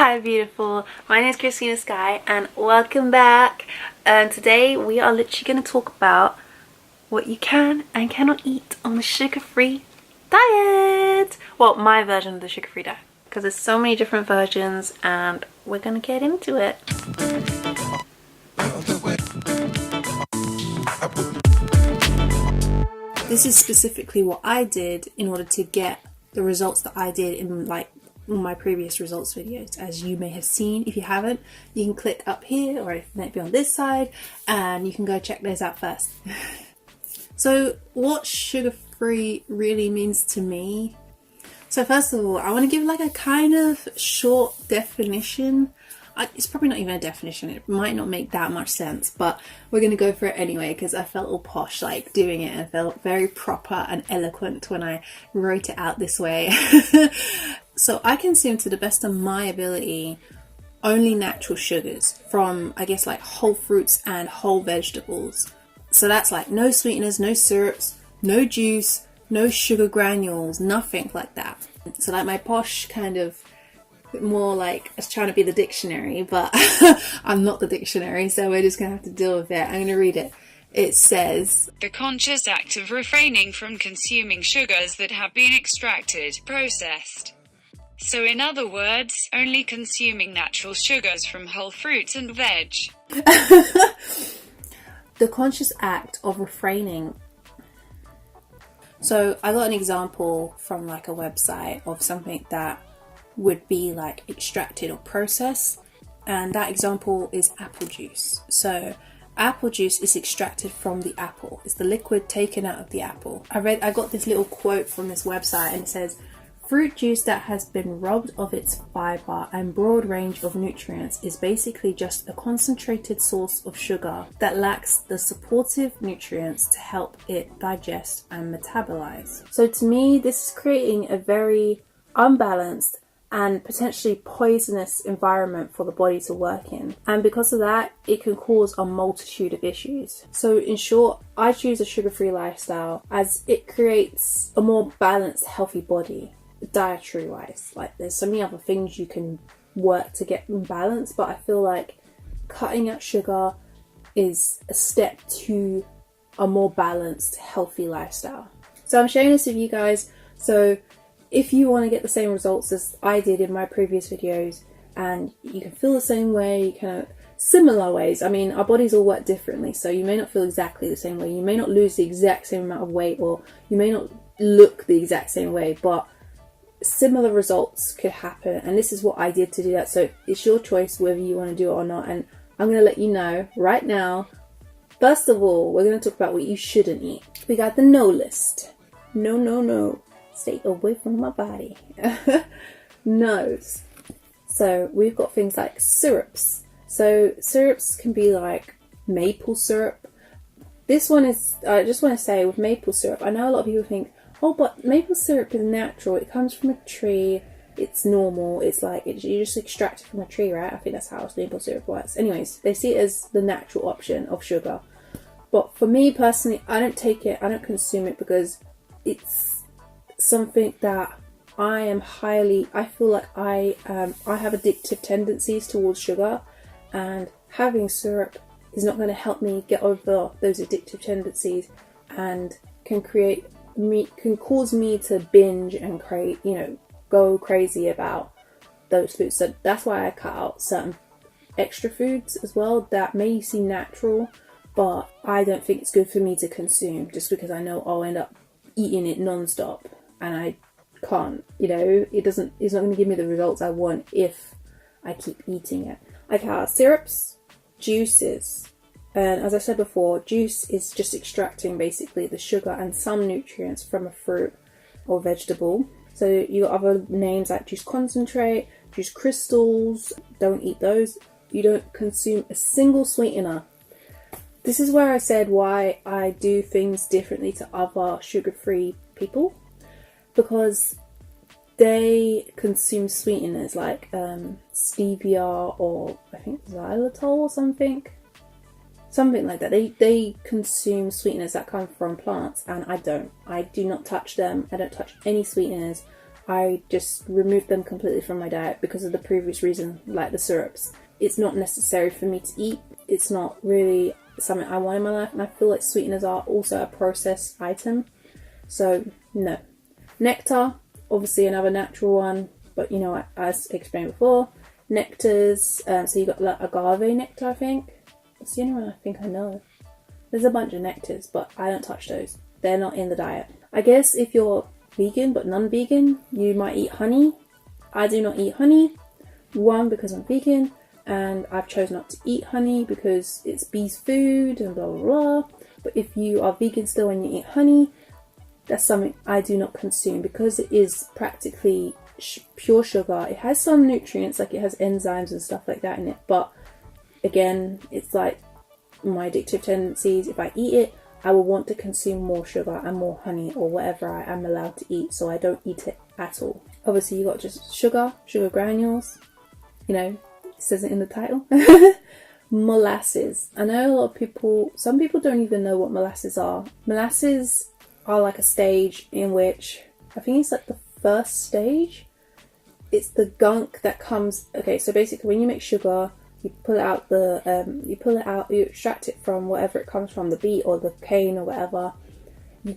Hi beautiful, my name is Christina Sky and welcome back. Today we are literally going to talk about what you can and cannot eat on the sugar-free diet. Well, my version of the sugar-free diet, because there's so many different versions and we're going to get into it. This is specifically what I did in order to get the results that I did in my previous results videos. As you may have seen, if you haven't, you can click up here or it might be on this side and you can go check those out first. So what sugar-free really means to me. So first of all, I want to give like a kind of short definition. It's probably not even a definition, it might not make that much sense, but we're going to go for it anyway because I felt all posh like doing it and felt very proper and eloquent when I wrote it out this way. So I consume, to the best of my ability, only natural sugars from, I guess, like whole fruits and whole vegetables. So that's like no sweeteners, no syrups, no juice, no sugar granules, nothing like that. So like my posh kind of, more like I was trying to be the dictionary, but I'm not the dictionary, so we're just gonna have to deal with it. I'm gonna read it. It says, the conscious act of refraining from consuming sugars that have been extracted, processed. So in other words, only consuming natural sugars from whole fruits and veg. the conscious act of refraining. So I got an example from like a website of something that would be like extracted or processed, and that example is apple juice. So apple juice is extracted from the apple. It's the liquid taken out of the apple. I got this little quote from this website and it says, fruit juice that has been robbed of its fiber and broad range of nutrients is basically just a concentrated source of sugar that lacks the supportive nutrients to help it digest and metabolize. So to me, this is creating a very unbalanced and potentially poisonous environment for the body to work in. And because of that, it can cause a multitude of issues. So in short, I choose a sugar-free lifestyle as it creates a more balanced, healthy body, dietary-wise. Like there's so many other things you can work to get in balance, but I feel like cutting out sugar is a step to a more balanced, healthy lifestyle. So I'm sharing this with you guys. So if you want to get the same results as I did in my previous videos and you can feel the same way, you can similar ways. I mean, our bodies all work differently, so you may not feel exactly the same way. You may not lose the exact same amount of weight, or you may not look the exact same way, but similar results could happen. And this is what I did to do that. So it's your choice whether you want to do it or not. And I'm going to let you know right now. First of all, we're going to talk about what you shouldn't eat. We got the no list. No. Stay away from my body. No's. So we've got things like syrups. So syrups can be like maple syrup. This one is, I just want to say with maple syrup, I know a lot of people think, oh, but maple syrup is natural. It comes from a tree. It's normal. It's like, you just extract it from a tree, right? I think that's how maple syrup works. Anyways, they see it as the natural option of sugar. But for me personally, I don't take it, I don't consume it because it's something that I feel like I have addictive tendencies towards sugar, and having syrup is not going to help me get over those addictive tendencies and can cause me to binge and go crazy about those foods. So that's why I cut out certain extra foods as well that may seem natural, but I don't think it's good for me to consume, just because I know I'll end up eating it non-stop. And I can't, it's not going to give me the results I want if I keep eating it. I cut out syrups, juices, and as I said before, juice is just extracting basically the sugar and some nutrients from a fruit or vegetable. So you got other names like juice concentrate, juice crystals. Don't eat those. You don't consume a single sweetener. This is where I said why I do things differently to other sugar-free people. Because they consume sweeteners like stevia or I think xylitol or something like that. They consume sweeteners that come from plants, and I don't. I do not touch them. I don't touch any sweeteners. I just removed them completely from my diet because of the previous reason, like the syrups. It's not necessary for me to eat. It's not really something I want in my life, and I feel like sweeteners are also a processed item. So no. Nectar, obviously another natural one, but you know, as explained before, nectars. So you got like agave nectar, I think. That's the only one I think I know. There's a bunch of nectars, but I don't touch those. They're not in the diet. I guess if you're vegan but non-vegan, you might eat honey. I do not eat honey. One, because I'm vegan, and I've chosen not to eat honey because it's bees' food and blah blah blah. But if you are vegan still and you eat honey, that's something I do not consume because it is practically pure sugar. It has some nutrients, like it has enzymes and stuff like that in it, but again, it's like my addictive tendencies. If I eat it, I will want to consume more sugar and more honey or whatever I am allowed to eat, so I don't eat it at all. Obviously you got just sugar granules, you know, it says it in the title. Molasses. I know a lot of people, some people don't even know what molasses are. Molasses are like a stage in which, I think it's like the first stage. It's the gunk that comes, okay, so basically when you make sugar, you pull out you extract it from whatever it comes from, the beet or the cane or whatever. You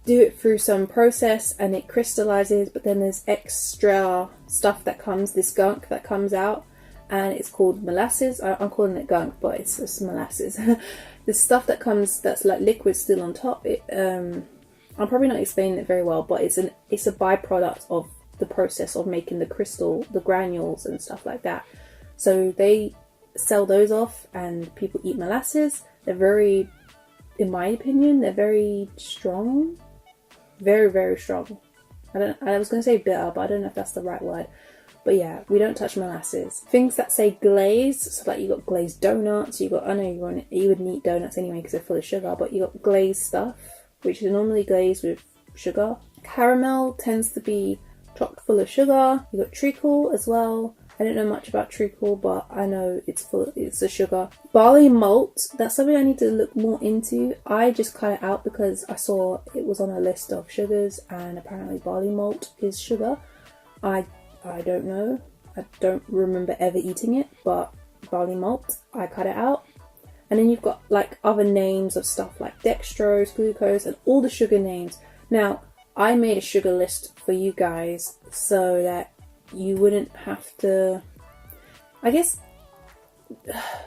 do it through some process and it crystallizes, but then there's extra stuff that comes, this gunk that comes out, and it's called molasses. I'm calling it gunk, but it's just molasses. This stuff that comes, that's like liquid still on top. I'm probably not explaining it very well, but it's a byproduct of the process of making the crystal, the granules and stuff like that. So they sell those off and people eat molasses. They're very, in my opinion, they're very strong. Very, very strong. I was going to say bitter, but I don't know if that's the right word. But yeah, we don't touch molasses. Things that say glaze, so like you got glazed donuts, I know you wouldn't eat donuts anyway because they're full of sugar, but you got glazed stuff, which is normally glazed with sugar. Caramel tends to be chock full of sugar. You got treacle as well. I don't know much about treacle, but I know it's a sugar. Barley malt, that's something I need to look more into. I just cut it out because I saw it was on a list of sugars, and apparently barley malt is sugar. I don't know. I don't remember ever eating it, but barley malt, I cut it out. And then you've got like other names of stuff like dextrose, glucose, and all the sugar names. Now, I made a sugar list for you guys so that you wouldn't have to, I guess,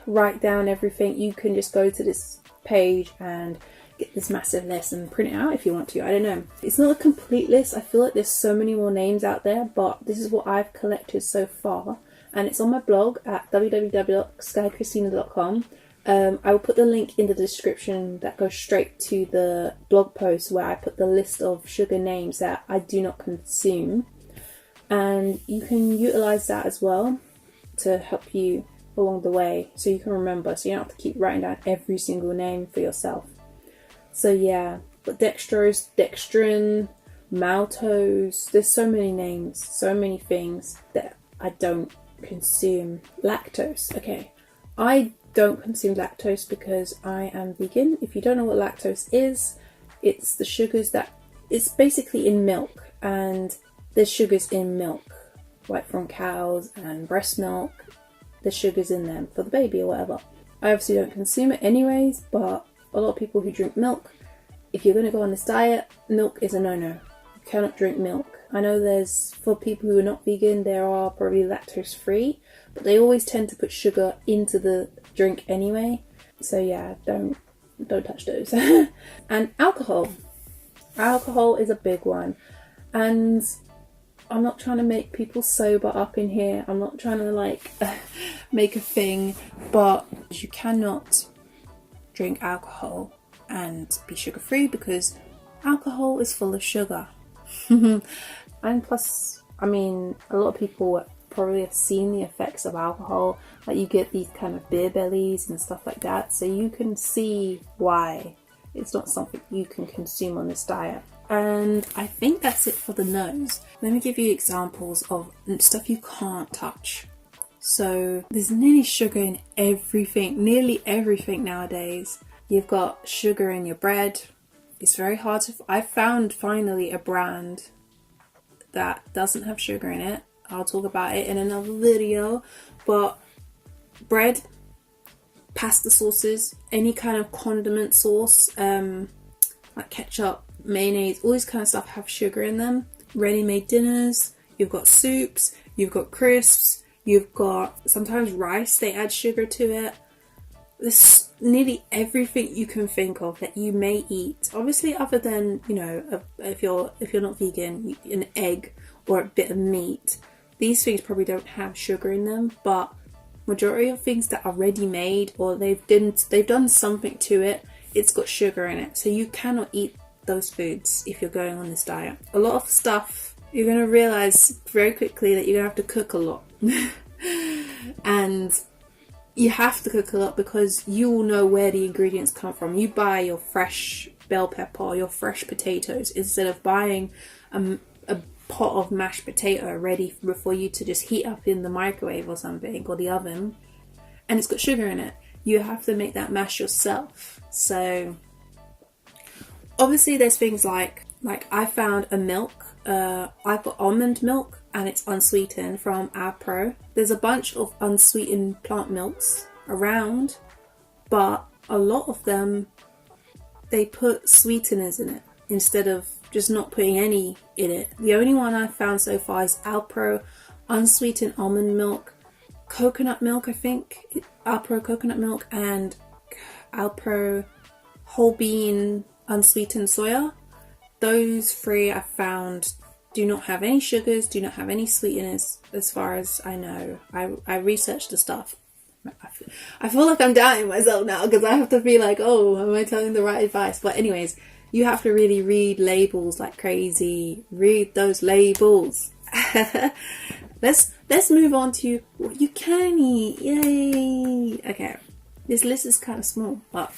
write down everything. You can just go to this page and get this massive list and print it out if you want to. I don't know. It's not a complete list. I feel like there's so many more names out there, but this is what I've collected so far. And it's on my blog at www.skychristina.com. I will put the link in the description that goes straight to the blog post where I put the list of sugar names that I do not consume. And you can utilize that as well to help you along the way so you can remember, so you don't have to keep writing down every single name for yourself. So yeah, but dextrose, dextrin, maltose, there's so many names, so many things that I don't consume. Lactose, okay, I don't consume lactose because I am vegan. If you don't know what lactose is, it's the sugars that, it's basically in milk, and there's sugars in milk, like from cows and breast milk. There's sugars in them for the baby or whatever. I obviously don't consume it anyways, but a lot of people who drink milk, if you're going to go on this diet, milk is a no-no. You cannot drink milk. I know there's, for people who are not vegan, there are probably lactose free, but they always tend to put sugar into the drink anyway. So yeah, don't touch those. And alcohol. Alcohol is a big one. And I'm not trying to make people sober up in here. I'm not trying to like make a thing, but you cannot drink alcohol and be sugar free because alcohol is full of sugar. And plus, I mean, a lot of people probably have seen the effects of alcohol. Like you get these kind of beer bellies and stuff like that. So you can see why it's not something you can consume on this diet. And I think that's it for the nose. Let me give you examples of stuff you can't touch. So there's nearly sugar in everything, nearly everything nowadays. You've got sugar in your bread. It's very hard to, I found finally a brand that doesn't have sugar in it. I'll talk about it in another video. But bread, pasta sauces, any kind of condiment sauce, like ketchup, mayonnaise, all these kind of stuff have sugar in them. Ready-made dinners, you've got soups, you've got crisps, you've got sometimes rice, they add sugar to it. There's nearly everything you can think of that you may eat. Obviously, other than, you know, if you're not vegan, an egg or a bit of meat. These things probably don't have sugar in them, but majority of things that are ready made or they've done something to it, it's got sugar in it. So you cannot eat those foods if you're going on this diet. A lot of stuff, you're going to realize very quickly that you're going to have to cook a lot. And you have to cook a lot because you will know where the ingredients come from. You buy your fresh bell pepper or your fresh potatoes instead of buying a pot of mashed potato ready for you to just heat up in the microwave or something, or the oven, and it's got sugar in it. You have to make that mash yourself. So obviously there's things like I found a milk, I've got almond milk and it's unsweetened from Pro. There's a bunch of unsweetened plant milks around, but a lot of them, they put sweeteners in it instead of just not putting any in it. The only one I've found so far is Pro unsweetened almond milk, coconut milk, I think, Pro coconut milk, and Pro whole bean unsweetened soya. Those three I found do not have any sugars, do not have any sweeteners as far as I know. I researched the stuff. I feel like I'm doubting myself now because I have to be like, oh, am I telling the right advice? But anyways, you have to really read labels like crazy. Read those labels. Let's move on to what you can eat. Yay! Okay, this list is kind of small, but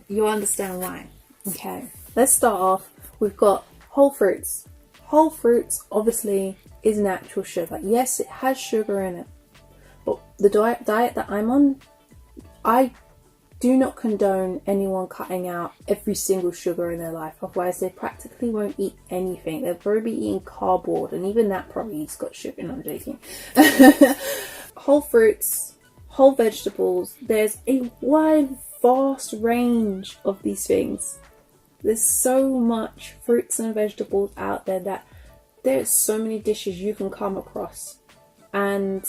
you'll understand why. Okay, let's start off. We've got whole fruits. Whole fruits obviously is natural sugar. Yes, it has sugar in it, but the diet that I'm on, I do not condone anyone cutting out every single sugar in their life. Otherwise, they practically won't eat anything. They'll probably be eating cardboard, and even that probably has got sugar. No, I'm joking. Whole fruits, whole vegetables. There's a vast range of these things. There's so much fruits and vegetables out there that there's so many dishes you can come across. And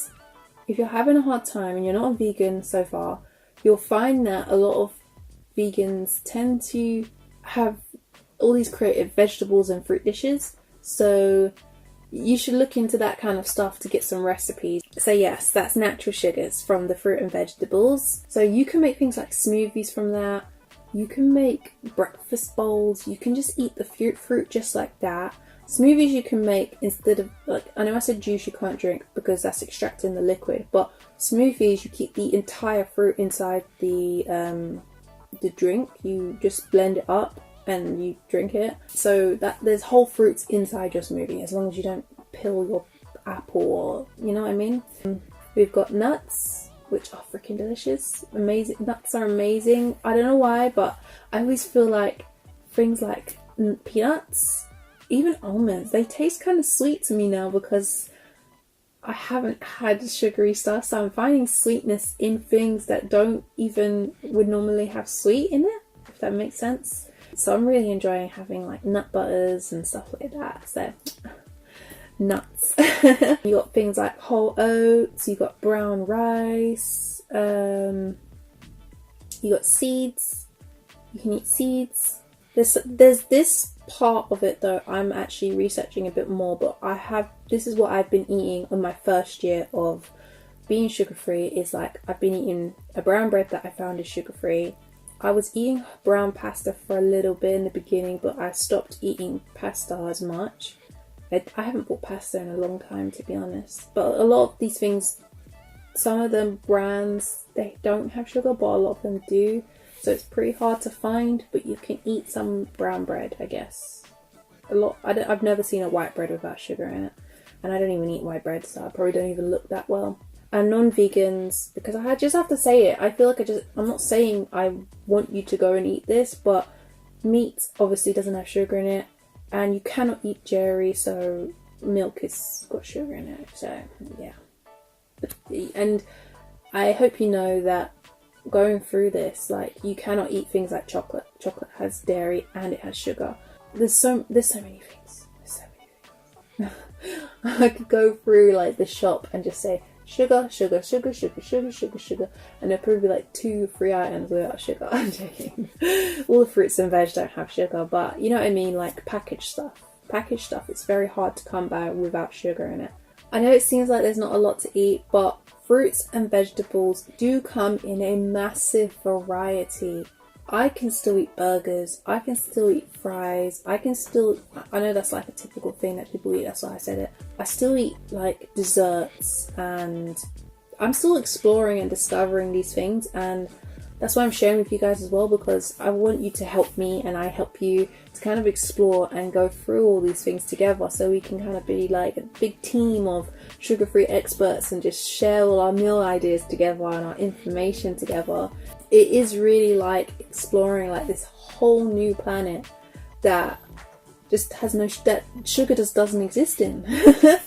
if you're having a hard time and you're not a vegan so far, you'll find that a lot of vegans tend to have all these creative vegetables and fruit dishes. So you should look into that kind of stuff to get some recipes. So yes, that's natural sugars from the fruit and vegetables. So you can make things like smoothies from that. You can make breakfast bowls. You can just eat the fruit just like that. Smoothies you can make instead of, like, I know I said juice you can't drink because that's extracting the liquid, but smoothies you keep the entire fruit inside the drink. You just blend it up and you drink it. So that there's whole fruits inside your smoothie as long as you don't peel your apple, or you know what I mean. We've got nuts, which are freaking delicious. Amazing. Nuts are amazing. I don't know why, but I always feel like things like peanuts, even almonds, they taste kind of sweet to me now because I haven't had sugary stuff. So I'm finding sweetness in things that don't even would normally have sweet in it, if that makes sense. So I'm really enjoying having like nut butters and stuff like that. So nuts. You got things like whole oats, you got brown rice, you got seeds. You can eat seeds. There's this part of it though I'm actually researching a bit more, but this is what I've been eating on my first year of being sugar free. Is like I've been eating a brown bread that I found is sugar free. I was eating brown pasta for a little bit in the beginning, but I stopped eating pasta as much. I haven't bought pasta in a long time, to be honest. But a lot of these things, some of them brands, they don't have sugar, but a lot of them do. So it's pretty hard to find, but you can eat some brown bread, I guess. I've never seen a white bread without sugar in it. And I don't even eat white bread, so I probably don't even look that well. And non-vegans, because I just have to say it. I feel like I'm not saying I want you to go and eat this, but meat obviously doesn't have sugar in it. And you cannot eat dairy, so milk has got sugar in it. So yeah, and I hope you know that going through this, like, you cannot eat things like chocolate. Chocolate has dairy and it has sugar. There's so many things. I could go through like the shop and just say sugar, sugar, sugar, sugar, sugar, sugar, sugar, and there'd probably be like 2-3 items without sugar. I'm joking. All the fruits and veg don't have sugar, but you know what I mean, like packaged stuff. Packaged stuff, it's very hard to come by without sugar in it. I know it seems like there's not a lot to eat, but fruits and vegetables do come in a massive variety. I can still eat burgers, I can still eat fries, I know that's like a typical thing that people eat, that's why I said it. I still eat like desserts, and I'm still exploring and discovering these things, and that's why I'm sharing with you guys as well, because I want you to help me and I help you to kind of explore and go through all these things together, so we can kind of be like a big team of sugar-free experts and just share all our meal ideas together and our information together. It is really like exploring like this whole new planet that just has that sugar just doesn't exist in. It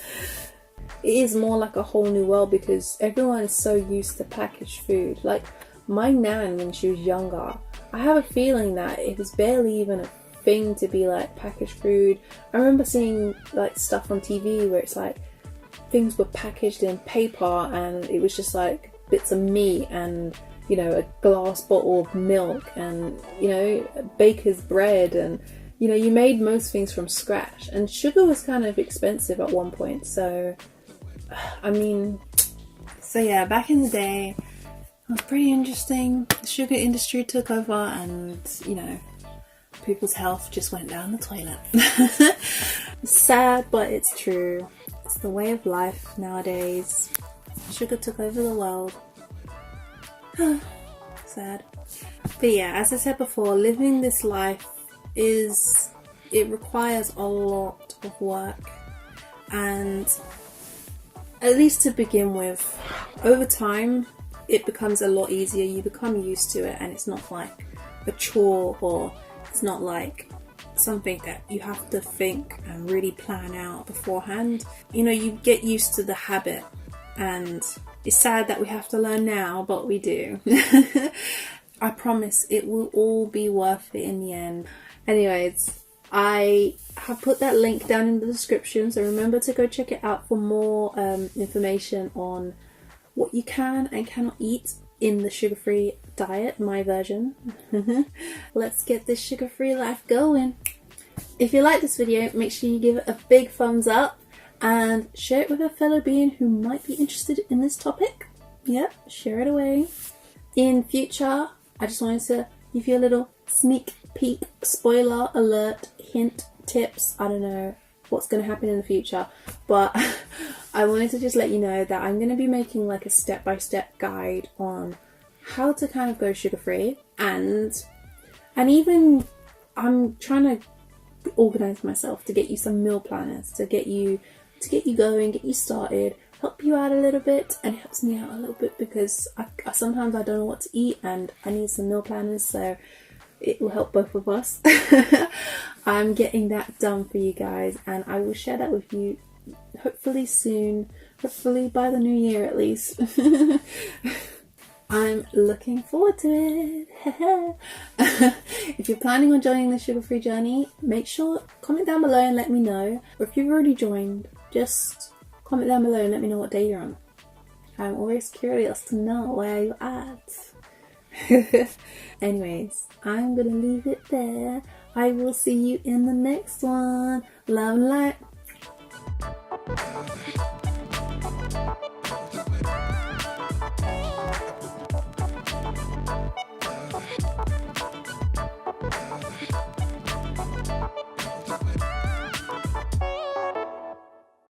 is more like a whole new world, because everyone is so used to packaged food. Like my nan, when she was younger, I have a feeling that it was barely even a thing to be like packaged food. I remember seeing like stuff on TV where it's like things were packaged in paper and it was just like bits of meat and, you know, a glass bottle of milk and, you know, baker's bread, and, you know, you made most things from scratch. And sugar was kind of expensive at one point, so I mean, so yeah, back in the day it was pretty interesting. The sugar industry took over and, you know, people's health just went down the toilet. Sad, but it's true. It's the way of life nowadays. Sugar took over the world. Sad. But yeah, as I said before, living this life it requires a lot of work, and at least to begin with, over time it becomes a lot easier. You become used to it, and it's not like a chore, or it's not like something that you have to think and really plan out beforehand. You know, you get used to the habit, and it's sad that we have to learn now, but we do. I promise it will all be worth it in the end. Anyways, I have put that link down in the description, so remember to go check it out for more information on what you can and cannot eat in the sugar-free diet, my version. Let's get this sugar-free life going. If you like this video, make sure you give it a big thumbs up and share it with a fellow being who might be interested in this topic. Yep, share it away. In future, I just wanted to give you a little sneak peek, spoiler alert, hint, tips. I don't know what's going to happen in the future, but I wanted to just let you know that I'm going to be making like a step-by-step guide on how to kind of go sugar-free, and even I'm trying to organize myself to get you some meal planners to get you going, get you started, help you out a little bit, and it helps me out a little bit because I sometimes I don't know what to eat and I need some meal planners, so it will help both of us. I'm getting that done for you guys, and I will share that with you hopefully soon, hopefully by the new year at least. I'm looking forward to it. If you're planning on joining the sugar-free journey, make sure comment down below and let me know. Or if you've already joined, just comment down below and let me know what day you're on. I'm always curious to know where you're at. Anyways, I'm gonna leave it there. I will see you in the next one. Love and light.